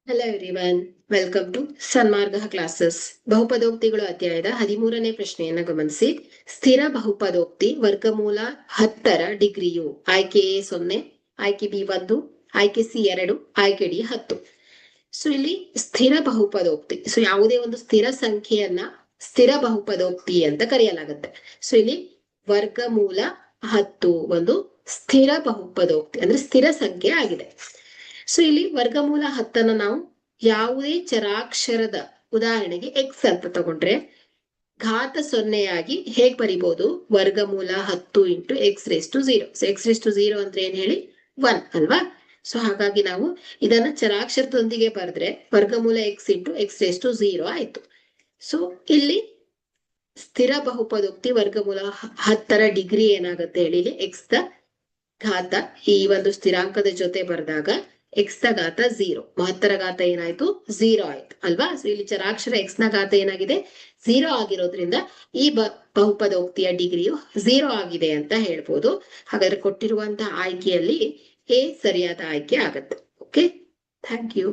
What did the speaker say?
Hello everyone, welcome to Sanmarga classes. ಬಹುಪದೋಕ್ತಿಗಳು ಅಧ್ಯಾಯದ 13ನೇ ಪ್ರಶ್ನೆಯನ್ನ ಗಮನಿಸಿ. ಸ್ಥಿರ ಬಹುಪದೋಕ್ತಿ ವರ್ಗಮೂಲ 10ರ ಡಿಗ್ರಿಯು ಆಯ್ಕೆ ಎ 0, ಆಯ್ಕೆ ಬಿ 1, ಆಯ್ಕೆ ಸಿ 2, ಆಯ್ಕೆ ಡಿ 10. ಸೊ ಇಲ್ಲಿ ಸ್ಥಿರ ಬಹುಪದೋಕ್ತಿ, ಸೊ ಯಾವುದೇ ಒಂದು ಸ್ಥಿರ ಸಂಖ್ಯೆಯನ್ನ ಸ್ಥಿರ ಬಹುಪದೋಕ್ತಿ ಅಂತ ಕರೆಯಲಾಗುತ್ತೆ. ಸೊ ಇಲ್ಲಿ ವರ್ಗಮೂಲ 10 ಒಂದು ಸ್ಥಿರ ಬಹುಪದೋಕ್ತಿ ಅಂದ್ರೆ ಸ್ಥಿರ ಸಂಖ್ಯೆ ಆಗಿದೆ. ಸೊ ಇಲ್ಲಿ ವರ್ಗಮೂಲ 10ನ್ನ ನಾವು ಯಾವುದೇ ಚರಾಕ್ಷರದ ಉದಾಹರಣೆಗೆ ಎಕ್ಸ್ ಅಂತ ತಗೊಂಡ್ರೆ ಘಾತ 0 ಆಗಿ ಹೇಗ್ ಬರಿಬಹುದು? ವರ್ಗಮೂಲ 10 into x raise to 0. So x raise to 0 ಅಂದ್ರೆ ಏನ್ ಹೇಳಿ? 1 ಅಲ್ವಾ? ಸೊ ಹಾಗಾಗಿ ನಾವು ಇದನ್ನ ಚರಾಕ್ಷರದೊಂದಿಗೆ ಬರೆದ್ರೆ ವರ್ಗಮೂಲ x into x raise to 0 ಆಯ್ತು. ಸೊ ಇಲ್ಲಿ ಸ್ಥಿರ ಬಹುಪದೋಕ್ತಿ ವರ್ಗಮೂಲ 10ರ ಡಿಗ್ರಿ ಏನಾಗುತ್ತೆ ಹೇಳಿ? ಇಲ್ಲಿ ಎಕ್ಸ್ ದ ಘಾತ ಈ ಒಂದು ಸ್ಥಿರಾಂಕದ ಜೊತೆ ಬರೆದಾಗ ಎಕ್ಸ್ ನ ಘಾತ 0, 10ರ ಘಾತ ಏನಾಯ್ತು? 0 ಆಯ್ತು ಅಲ್ವಾ? ಸೊ ಇಲ್ಲಿ ಚರಾಕ್ಷರ ಎಕ್ಸ್ ನ ಘಾತ ಏನಾಗಿದೆ? 0 ಆಗಿರೋದ್ರಿಂದ ಈ ಬಹುಪದೋಕ್ತಿಯ ಡಿಗ್ರಿಯು 0 ಆಗಿದೆ ಅಂತ ಹೇಳ್ಬೋದು. ಹಾಗಾದ್ರೆ ಕೊಟ್ಟಿರುವಂತಹ ಆಯ್ಕೆಯಲ್ಲಿ ಎ ಸರಿಯಾದ ಆಯ್ಕೆ ಆಗತ್ತೆ. Okay, thank you.